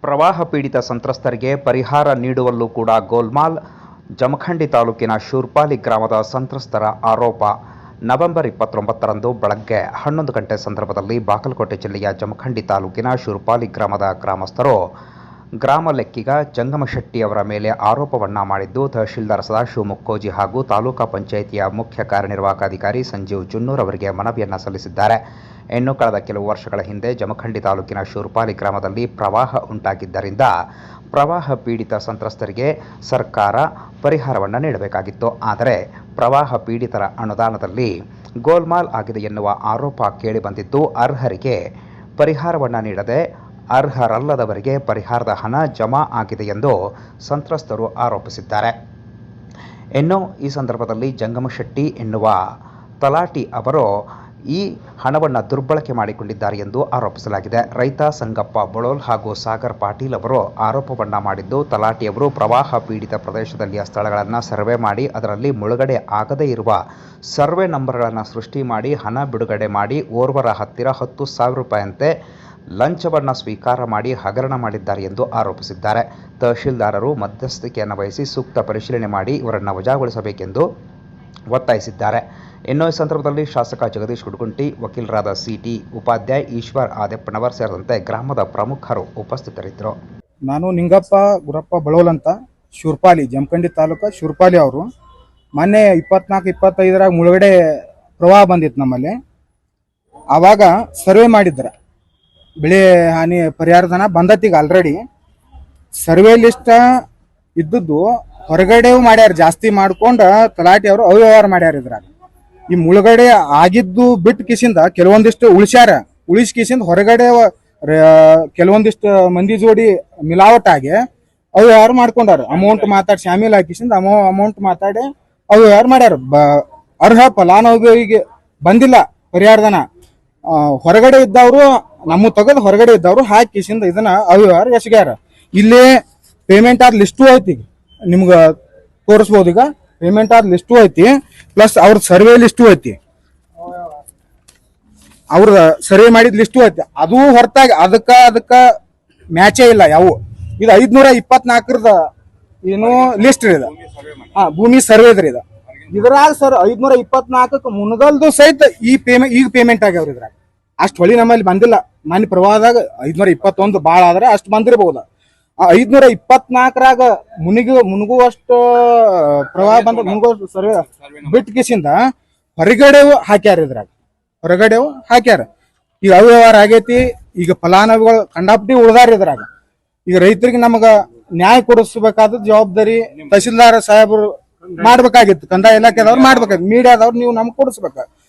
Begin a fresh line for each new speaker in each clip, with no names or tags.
ಪ್ರವಾಹ ಪೀಡಿತ ಸಂತ್ರಸ್ತರಿಗೆ ಪರಿಹಾರ ನೀಡುವಲ್ಲೂ ಕೂಡ ಗೋಲ್ಮಾಲ್. ಜಮಖಂಡಿ ತಾಲೂಕಿನ ಶೂರ್ಪಾಲಿ ಗ್ರಾಮದ ಸಂತ್ರಸ್ತರ ಆರೋಪ. ನವೆಂಬರ್ 29ರಂದು ಬೆಳಗ್ಗೆ 11 ಗಂಟೆ ಸಂದರ್ಭದಲ್ಲಿ ಬಾಗಲಕೋಟೆ ಜಿಲ್ಲೆಯ ಜಮಖಂಡಿ ತಾಲೂಕಿನ ಶೂರ್ಪಾಲಿ ಗ್ರಾಮದ ಗ್ರಾಮಸ್ಥರು ಗ್ರಾಮ ಲೆಕ್ಕಿಗ ಜಂಗಮಶೆಟ್ಟಿಯವರ ಮೇಲೆ ಆರೋಪವನ್ನ ಮಾಡಿದ್ದು, ತಹಶೀಲ್ದಾರ್ ಸದಾಶಿವ ಮುಕ್ಕೋಜಿ ಹಾಗೂ ತಾಲೂಕಾ ಪಂಚಾಯಿತಿಯ ಮುಖ್ಯ ಕಾರ್ಯನಿರ್ವಾಹಕ ಅಧಿಕಾರಿ ಸಂಜೀವ್ ಜುನ್ನೂರ್ ಅವರಿಗೆ ಮನವಿಯನ್ನು ಸಲ್ಲಿಸಿದ್ದಾರೆ. ಇನ್ನು ಕಳೆದ ಕೆಲವು ವರ್ಷಗಳ ಹಿಂದೆ ಜಮಖಂಡಿ ತಾಲೂಕಿನ ಶೂರ್ಪಾಲಿ ಗ್ರಾಮದಲ್ಲಿ ಪ್ರವಾಹ ಉಂಟಾಗಿದ್ದರಿಂದ ಪ್ರವಾಹ ಪೀಡಿತ ಸಂತ್ರಸ್ತರಿಗೆ ಸರ್ಕಾರ ಪರಿಹಾರವನ್ನು ನೀಡಬೇಕಾಗಿತ್ತು. ಆದರೆ ಪ್ರವಾಹ ಪೀಡಿತರ ಅನುದಾನದಲ್ಲಿ ಗೋಲ್ಮಾಲ್ ಆಗಿದೆ ಎನ್ನುವ ಆರೋಪ ಕೇಳಿಬಂದಿದ್ದು, ಅರ್ಹರಿಗೆ ಪರಿಹಾರವನ್ನು ನೀಡದೆ ಅರ್ಹರಲ್ಲದವರಿಗೆ ಪರಿಹಾರದ ಹಣ ಜಮಾ ಆಗಿದೆ ಎಂದು ಸಂತ್ರಸ್ತರು ಆರೋಪಿಸಿದ್ದಾರೆ. ಇನ್ನು ಈ ಸಂದರ್ಭದಲ್ಲಿ ಜಂಗಮಶೆಟ್ಟಿ ಎನ್ನುವ ತಲಾಟಿ ಅವರು ಈ ಹಣವನ್ನು ದುರ್ಬಳಕೆ ಮಾಡಿಕೊಂಡಿದ್ದಾರೆ ಎಂದು ಆರೋಪಿಸಲಾಗಿದೆ. ರೈತ ಸಂಗಪ್ಪ ಬೊಳೋಲ್ ಹಾಗೂ ಸಾಗರ್ ಪಾಟೀಲ್ ಅವರು ಆರೋಪವನ್ನ ಮಾಡಿದ್ದು, ತಲಾಟಿಯವರು ಪ್ರವಾಹ ಪೀಡಿತ ಪ್ರದೇಶದಲ್ಲಿಯ ಸ್ಥಳಗಳನ್ನು ಸರ್ವೆ ಮಾಡಿ ಅದರಲ್ಲಿ ಮುಳುಗಡೆ ಆಗದೇ ಇರುವ ಸರ್ವೆ ನಂಬರ್ಗಳನ್ನು ಸೃಷ್ಟಿ ಮಾಡಿ ಹಣ ಬಿಡುಗಡೆ ಮಾಡಿ ಓರ್ವರ ಹತ್ತಿರ 10,000 ರೂಪಾಯಿಯಂತೆ ಲಂಚವನ್ನು ಸ್ವೀಕಾರ ಮಾಡಿ ಹಗರಣ ಮಾಡಿದ್ದಾರೆ ಎಂದು ಆರೋಪಿಸಿದ್ದಾರೆ. ತಹಶೀಲ್ದಾರರು ಮಧ್ಯಸ್ಥಿಕೆಯನ್ನು ವಹಿಸಿ ಸೂಕ್ತ ಪರಿಶೀಲನೆ ಮಾಡಿ ಇವರನ್ನು ವಜಾಗೊಳಿಸಬೇಕೆಂದು ಒತ್ತಾಯಿಸಿದ್ದಾರೆ. ಇನ್ನು ಈ ಸಂದರ್ಭದಲ್ಲಿ ಶಾಸಕ ಜಗದೀಶ್ ಗುಡ್ಗುಂಟಿ, ವಕೀಲರಾದ ಸಿಟಿ ಉಪಾಧ್ಯಾಯ, ಈಶ್ವರ್ ಆದೆಪ್ಪನವರ್ ಸೇರಿದಂತೆ ಗ್ರಾಮದ ಪ್ರಮುಖರು ಉಪಸ್ಥಿತರಿದ್ದರು.
ನಾನು ನಿಂಗಪ್ಪ ಗುರಪ್ಪ ಬಳೋಲ್ ಅಂತ, ಶೂರ್ಪಾಲಿ, ಜಮಖಂಡಿ ತಾಲೂಕು ಶೂರ್ಪಾಲಿ ಅವರು. ಮೊನ್ನೆ 24-25 ಮುಳುಗಡೆ ಪ್ರವಾಹ ಬಂದಿತ್ತು ನಮ್ಮಲ್ಲಿ. ಆವಾಗ ಸರ್ವೆ ಮಾಡಿದ್ರ, ಬೆಳೆ ಹಾನಿ ಪರಿಹಾರಧನ ಬಂದತ್ತೀಗ ಆಲ್ರೆಡಿ. ಸರ್ವೆ ಲಿಸ್ಟ್ ಇದ್ದದ್ದು ಹೊರಗಡೆ ಮಾಡ್ಯಾರ, ಜಾಸ್ತಿ ಮಾಡ್ಕೊಂಡು ತಲಾಟಿ ಅವರು ಅವ್ಯವಹಾರ ಮಾಡ್ಯಾರ. ಇದ್ರಾಗ ಈ ಮುಳುಗಡೆ ಆಗಿದ್ದು ಬಿಟ್ಟು ಕಿಸಿಂದ ಕೆಲವೊಂದಿಷ್ಟು ಉಳಿಸ್ ಕಿಸಿಂದ ಹೊರಗಡೆ ಕೆಲವೊಂದಿಷ್ಟು ಮಂದಿ ಜೋಡಿ ಮಿಲಾವಟ್ ಆಗಿ ಅವ್ಯವಹಾರ ಮಾಡ್ಕೊಂಡಾರ. ಅಮೌಂಟ್ ಮಾತಾಡಿ ಶಾಮೀಲ್ ಹಾಕಿಸಿಂದ ಅಮೌಂಟ್ ಮಾತಾಡಿ ಅವ್ಯವಹಾರ ಮಾಡ್ಯಾರ. ಅರ್ಹ ಫಲಾನುಭವಿಗೆ ಬಂದಿಲ್ಲ ಪರಿಹಾರಧನ. ಹೊರಗಡೆ ಇದ್ದವರು ನಮ್ಮ ತೆಗೆದು ಹೊರಗಡೆ ಇದ್ದವರು ಹಾಕಿಸಿಂದ ಇದನ್ನ ಅವ್ಯವಹಾರ ಎಸಗ್ಯಾರ. ಇಲ್ಲಿ ಪೇಮೆಂಟ್ ಆದ ಲಿಸ್ಟು ಐತಿ, ನಿಮ್ಗೆ ತೋರಿಸ್ಬೋದು. ಈಗ ಪೇಮೆಂಟ್ ಆದ ಲಿಸ್ಟು ಐತಿ, ಪ್ಲಸ್ ಅವ್ರ ಸರ್ವೆ ಲಿಸ್ಟು ಐತಿ, ಅವ್ರ ಸರ್ವೆ ಮಾಡಿದ ಲಿಸ್ಟು ಐತಿ. ಅದು ಹೊರತಾಗಿ ಅದಕ್ಕ ಮ್ಯಾಚೇ ಇಲ್ಲ ಯಾವ. ಇದು 524ರದ ಏನು ಲಿಸ್ಟ್ ಇದೆ, ಭೂಮಿ ಸರ್ವೆ ಇದ್ರಿ. ಇದ್ರಾಗ ಸರ್ 524ಕ್ಕೆ ಮುನಗಲ್ದು ಸಹಿತ ಈಗ ಪೇಮೆಂಟ್ ಆಗ್ಯಾವ್ರಿ. ಇದ್ರಾಗ ಅಷ್ಟು ಹೊಳಿ ನಮ್ಮಲ್ಲಿ ಬಂದಿಲ್ಲ. ಮನೆ ಪ್ರವಾಹದಾಗ 521 ಭಾಳ ಆದ್ರೆ ಅಷ್ಟು ಬಂದಿರಬಹುದು. 524ರಾಗ ಮುನುಗುವಷ್ಟು ಪ್ರವಾಹ ಬಂದ ಮುನುಗುವಷ್ಟು ಸರ್ವೆ ಬಿಟ್ಟು ಕಿಸಿಂದ ಹೊರಗಡೆವು ಹಾಕ್ಯಾರ. ಇದ್ರಾಗ ಹೊರಗಡೆವು ಹಾಕ್ಯಾರ. ಈಗ ಅವ್ಯವಹಾರ ಆಗೈತಿ. ಈಗ ಫಲಾನುಭವಿಗಳು ಕಂಡಾಪಟ್ಟಿ ಉಳ್ದಾರ. ಇದ್ರಾಗ ಈಗ ರೈತರಿಗೆ ನಮಗ ನ್ಯಾಯ ಕೊಡಿಸಬೇಕಾದ ಜವಾಬ್ದಾರಿ ತಹಶೀಲ್ದಾರ್ ಸಾಹೇಬರು ಮಾಡ್ಬೇಕಾಗಿತ್ತು, ಕಂದಾಯ ಇಲಾಖೆದವ್ರು ಮಾಡ್ಬೇಕಾಗಿತ್ತು, ಮೀಡಿಯಾದವ್ರು ನೀವು ನಮ್ಗೆ ಕೊಡಿಸ್ಬೇಕ.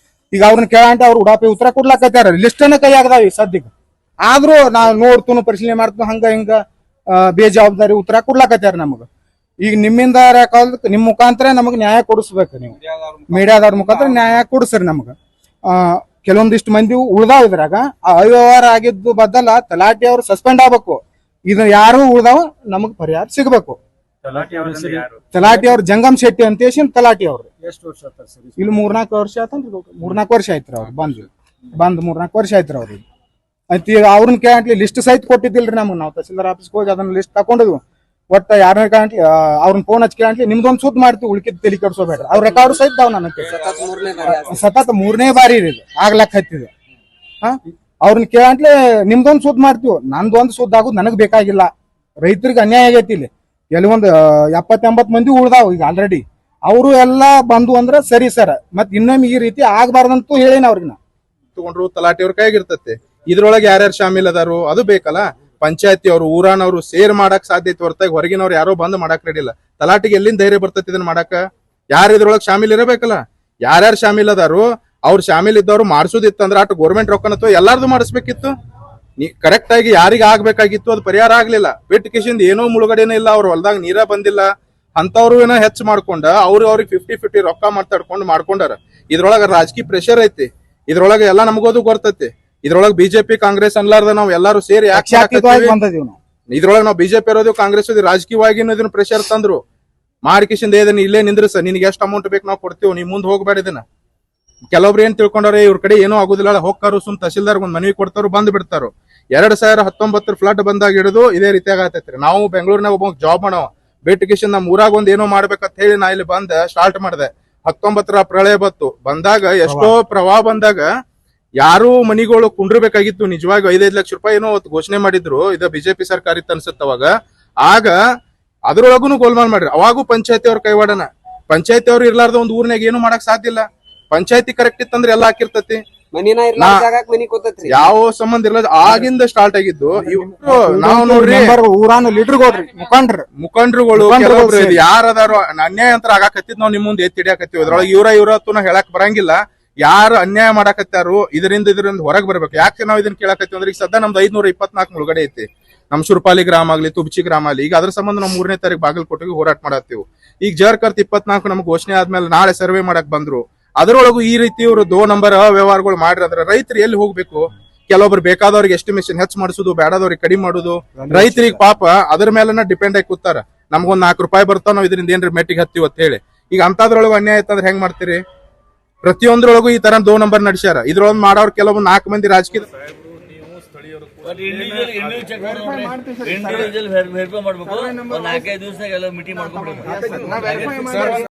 ಈಗ ಅವ್ರನ್ನ ಕೇಳಂಟ ಅವ್ರು ಉಡಾಪಿ ಉತ್ತರ ಕೊಡ್ಲಾಕತ್ಯಾರ. ಲಿಸ್ಟನ್ನ ಕೈ ಆಗದಾವ ಸದ್ಯಕ್ಕೆ. ಆದ್ರೂ ನಾವು ನೋಡ್ತು ಪರಿಶೀಲನೆ ಮಾಡ್ತು ಹಂಗ ಹಿಂಗ ಬೇಜವಾಬ್ದಾರಿ ಉತ್ತರ ಕೊಡ್ಲಾಕತ್ಯಾರ ನಮಗ. ಈಗ ನಿಮ್ಮಿಂದ ನಿಮ್ ಮುಖಾಂತರ ನಮಗ್ ನ್ಯಾಯ ಕೊಡಿಸ್ಬೇಕು. ನೀವು ಮೀಡಿಯಾದವ್ರ ಮುಖಾಂತರ ನ್ಯಾಯ ಕೊಡಿಸ್ರಿ ನಮಗ. ಕೆಲವೊಂದಿಷ್ಟು ಮಂದಿ ಉಳ್ದಾವ್. ಇದ್ರಾಗ ಅವ್ಯವಹಾರ ಆಗಿದ್ದು ಬದಲ ತಲಾಟಿ ಅವ್ರು ಸಸ್ಪೆಂಡ್ ಆಗ್ಬೇಕು. ಇದನ್ನ ಯಾರು ಉಳ್ದಾವ ನಮಗ್ ಪರಿಹಾರ ಸಿಗ್ಬೇಕು. ತಲಾಟಿ ಅವ್ರು ಜಂಗಮ್ ಶೆಟ್ಟಿ ಅಂತ ತಲಾಟಿ ಅವ್ರು ಇಲ್ಲಿ 3-4 ವರ್ಷ ಆಯ್ತಂದ್ರಿ. 3-4 ವರ್ಷ ಆಯ್ತ್ರಿ ಅವ್ರು ಬಂದ್ 3-4 ವರ್ಷ ಆಯ್ತ್ರಿ ಅವ್ರಿಗೆ. ಆಯ್ತು, ಈಗ ಅವ್ರನ್ನ ಕೇಳಿ ಲಿಸ್ಟ್ ಸಹಿತ ಕೊಟ್ಟಿದ್ದಿಲ್ರಿ ನಮ್ಗೆ. ನಾವು ತಹಸೀಲ್ದಾರ್ ಆಫೀಸ್ಗೆ ಹೋಗಿ ಅದನ್ನ ಲಿಸ್ಟ್ ತಗೊಂಡಿದ್ವು. ಒಟ್ಟ ಯಾರನ್ನ ಕಾಣ್ಲಿ ಅವ್ರನ್ನ ಫೋನ್ ಹಚ್ಚಿ ಕೇಳಿ ನಿಮ್ದೊಂದು ಸುದ್ದಿ ಮಾಡ್ತೀವಿ, ಉಳ್ಕಿದ್ ತಲೆ ಕೆಡ್ಸೋಬೇಡ್ರಿ. ಅವ್ರ ರೆಕಾರ್ಡ್ ಸಹಿತ ಅವ್ ನನಗೆ ಸತತ 3ನೇ ಬಾರಿ ಇದು ಆಗ್ಲಕ್ ಹತ್ತಿದೆ. ಅವ್ರನ್ನ ಕೇಳಂಟ್ಲೆ ನಿಮ್ದೊಂದು ಸುದ್ದಿ ಮಾಡ್ತೀವಿ, ನಂದೊಂದು ಸುದ್ದಿ ಆಗೋದು ನನಗ್ ಬೇಕಾಗಿಲ್ಲ. ರೈತರಿಗೆ ಅನ್ಯಾಯ ಆಗೈತಿ. ಇಲ್ಲಿ ಕೆಲವೊಂದು 70-80 ಮಂದಿ ಉಳ್ದಾವ್ ಈಗ ಆಲ್ರೆಡಿ. ಅವರು ಎಲ್ಲಾ ಬಂದು ಅಂದ್ರ ಸರಿ ಸರ್, ಮತ್ ಇನ್ನೊಮ್ಮೆ ಈ ರೀತಿ ಆಗ್ಬಾರ್ದಂತೂ ಹೇಳೇನ ಅವ್ರಿಗೆ. ನಾ
ತಗೊಂಡ್ರು ತಲಾಟಿ ಅವ್ರ ಕೈಗಿರ್ತತೆ. ಇದ್ರೊಳಗೆ ಯಾರ್ಯಾರು ಶಾಮೀಲ್ ಅದಾರು ಅದು ಬೇಕಲ್ಲ. ಪಂಚಾಯತಿ ಅವರು ಊರಾನವ್ರು ಸೇರ್ ಮಾಡಕ್ ಸಾಧ್ಯತೆ ಹೊರತಾಗಿ ಹೊರಗಿನವ್ರು ಯಾರೋ ಬಂದ್ ಮಾಡಕ್ ರೆಡಿಲ್ಲ. ತಲಾಟಿಗೆ ಎಲ್ಲಿಂದ ಧೈರ್ಯ ಬರ್ತೈತಿ ಇದನ್ನ ಮಾಡಾಕ? ಯಾರು ಇದ್ರೊಳಗೆ ಶಾಮೀಲ್ ಇರಬೇಕಲ್ಲ. ಯಾರ್ಯಾರು ಶಾಮೀಲ್ ಅದಾರು ಅವ್ರು ಶಾಮೀಲ್ ಇದ್ದವ್ರು ಮಾಡ್ಸೋದಿತ್ತಂದ್ರ ಅಷ್ಟು ಗೌರ್ಮೆಂಟ್ ರೊಕ್ಕನತ್ತು ಎಲ್ಲಾರ್ದು ಮಾಡಿಸ್ಬೇಕಿತ್ತು. ಕರೆಕ್ಟ್ ಆಗಿ ಯಾರಿಗೆ ಆಗ್ಬೇಕಾಗಿತ್ತು ಅದು ಪರಿಹಾರ ಆಗ್ಲಿಲ್ಲ. ಬಿಟ್ಟು ಕಿಶಿಂದ ಏನೋ ಮುಳುಗಡೆನೇ ಇಲ್ಲ, ಅವ್ರ ಹೊಲ್ದಾಗ ನೀರ ಬಂದಿಲ್ಲ ಅಂತವ್ರು ಏನೋ ಹೆಚ್ಚು ಮಾಡ್ಕೊಂಡ ಅವ್ರಿಗೆ 50-50 ರೊಕ್ಕ ಮಾಡ್ಕೊಂಡಾರ. ಇದ್ರೊಳಗ ರಾಜಕೀಯ ಪ್ರೆಷರ್ ಐತಿ. ಇದ್ರೊಳಗ ಎಲ್ಲಾ ನಮಗೋದು ಗೊತ್ತೈತಿ. ಇದ್ರೊಳಗೆ ಬಿಜೆಪಿ ಕಾಂಗ್ರೆಸ್ ಅನ್ಲಾರ್ದ ನಾವ್ ಎಲ್ಲಾರು ಸೇರಿ ಇದ್ರೊಳಗೆ ನಾವು ಬಿಜೆಪಿ ಇರೋದು ಕಾಂಗ್ರೆಸ್ ರಾಜಕೀಯವಾಗಿ ಇದನ್ನ ಪ್ರೆಷರ್ ತಂದ್ರು ಮಾಡಿಕಿಸಿಂದ ಇದನ್ನ ಇಲ್ಲೇ ನಿಂದ್ರಸ, ನಿನ್ಗೆ ಎಷ್ಟು ಅಮೌಂಟ್ ಬೇಕು ನಾವು ಕೊಡ್ತೀವಿ, ನೀವ್ ಮುಂದ್ ಹೋಗ್ಬೇಡ. ಇದನ್ನ ಕೆಲವೊಬ್ರು ಏನ್ ತಿಳ್ಕೊಂಡವ್ರೆ, ಇವ್ರ ಕಡೆ ಏನೋ ಆಗುದಿಲ್ಲ ಹೋಗ್ತಾರು, ಸುಮ್ ತಹಶೀಲ್ದಾರ್ ಒಂದ್ ಮನವಿ ಕೊಡ್ತಾರು, ಬಂದ್ ಬಿಡ್ತಾರು. 2019 ಫ್ಲಡ್ ಬಂದಾಗ ಹಿಡಿದು ಇದೇ ರೀತಿಯಾಗ ಆತೈತ್ರಿ. ನಾವು ಬೆಂಗಳೂರಿನಾಗ ಒಬ್ಬ ಜಾಬ್ ಮಾಡವ ಬೇಟಿಗೇಶನ್ ನಮ್ಮ ಊರಾಗ ಒಂದ್ ಏನೋ ಮಾಡ್ಬೇಕಂತ ಹೇಳಿ ನಾ ಇಲ್ಲಿ ಬಂದ ಸ್ಟಾರ್ಟ್ ಮಾಡಿದೆ. 19 ಪ್ರಳಯ ಬಂದಾಗ ಎಷ್ಟೋ ಪ್ರವಾಹ ಬಂದಾಗ ಯಾರು ಮನಿಗಳು ಕುಂಡ್ರಬೇಕಾಗಿತ್ತು. ನಿಜವಾಗಿ 5-5 ಲಕ್ಷ ರೂಪಾಯಿ ಏನೋ ಘೋಷಣೆ ಮಾಡಿದ್ರು. ಇದು ಬಿಜೆಪಿ ಸರ್ಕಾರ ಇತ್ತು ಅನ್ಸುತ್ತ ಅವಾಗ. ಆಗ ಅದ್ರೊಳಗುನು ಗೋಲ್ಮಾಲ್ ಮಾಡ್ರಿ. ಅವಾಗೂ ಪಂಚಾಯತಿ ಅವ್ರ ಕೈವಾಡನ. ಪಂಚಾಯತಿ ಅವ್ರು ಇರ್ಲಾರ್ದ ಒಂದ್ ಊರ್ನಾಗ ಏನು ಮಾಡಕ್ ಸಾಧ್ಯ ಇಲ್ಲ. ಪಂಚಾಯತಿ ಕರೆಕ್ಟ್ ಇತ್ತಂದ್ರೆ ಎಲ್ಲಾ ಹಾಕಿರ್ತತಿ. ಯಾವ ಸಂಬಂಧ ಇರ್ಲ ಆಗಿಂದ ಸ್ಟಾರ್ಟ್ ಆಗಿದ್ದು. ನಾವು ನೋಡ್ರಿ
ಊರಾನ ಲೀಡರ್ಗಳು
ಮುಖಂಡ್ರುಗಳು ಯಾರದಾರು ಅನ್ಯಾಯ ಅಂತ ಆಗಾಕತ್ತಿದ್ ನಾವ್ ನಿಮ್ ಮುಂದೆ ಎತ್ತಿ ಹಿಡಿಯಾಕತ್ತೀವಿ. ಅದ್ರೊಳಗೆ ಇವ್ರತ್ತು ಹೇಳಕ್ ಬರಂಗಿಲ್ಲ. ಯಾರು ಅನ್ಯಾಯ ಮಾಡಾಕತ್ತಾರು ಇದರಿಂದ ಹೊರಗೆ ಬರ್ಬೇಕು. ಯಾಕೆ ನಾವ್ ಇದನ್ನ ಕೇಳಾಕತ್ತೀವಿ ಅಂದ್ರೆ ಈಗ ಸದ್ಯ ನಮ್ದು 524 ಮುಳುಗಡೆ ಐತಿ. ನಮ್ ಶುರ್ಪಾಲಿ ಗ್ರಾಮ ಆಗ್ಲಿ, ತುಬ್ಚಿ ಗ್ರಾಮ ಆಗ್ಲಿ. ಈಗ ಅದ್ರ ಸಂಬಂಧ ನಾವು 3ನೇ ತಾರೀಕು ಬಾಗಲಕೋಟೆಗೆ ಹೋರಾಟ ಮಾಡತ್ತೀವಿ. ಈಗ ಜರ್ಕರ್ತ್ 24 ನಮ್ಗೆ ಘೋಷಣೆ ಆದ್ಮೇಲೆ ನಾಳೆ ಸರ್ವೆ ಮಾಡಕ್ ಬಂದ್ರು. ಅದರೊಳಗೂ ಈ ರೀತಿ ಇವರು 2 ನಂಬರ್ ವ್ಯವಹಾರಗಳು ಮಾಡಿದ್ರೆ ರೈತರು ಎಲ್ಲಿ ಹೋಗ್ಬೇಕು? ಕೆಲವೊಬ್ರು ಬೇಕಾದವ್ರಿಗೆ ಎಸ್ಟಿಮೇಷನ್ ಹೆಚ್ಚು ಮಾಡಿಸೋದು, ಬೇಡದವ್ರಿಗೆ ಕಡಿಮೆ ಮಾಡುದು. ರೈತರಿಗೆ ಪಾಪ ಅದ್ರ ಮೇಲೆನ ಡಿಪೆಂಡ್ ಆಗಿ ಕೂತಾರ. ನಮ್ಗೊಂದ್ 4 ರೂಪಾಯಿ ಬರ್ತಾವ, ನಾವ್ ಇದರಿಂದ ಏನ್ರಿ ಮೆಟ್ಟಿಗೆ ಹತ್ತೀವಿ ಅಂತ ಹೇಳಿ. ಈಗ ಅಂತದ್ರೊಳಗೂ ಅನ್ಯಾಯ ಆಯ್ತಂದ್ರೆ ಹೆಂಗ್ ಮಾಡ್ತೀರಿ? ಪ್ರತಿಯೊಂದ್ರೊಳಗೂ ಈ ತರ 2 ನಂಬರ್ ನಡೆಸ್ಯಾರ. ಇದ್ರೊಳಗ್ ಮಾಡೋರು ಕೆಲವೊಂದು 4 ಮಂದಿ ರಾಜಕೀಯ
ಇಂಡಿವಿಜುವಲ್ ವೆರಿಫೈ ಮಾಡ್ಬೇಕು. 4-5 ದಿವಸ ಎಲ್ಲ ಮೀಟಿಂಗ್ ಮಾಡ್ಕೊಂಡು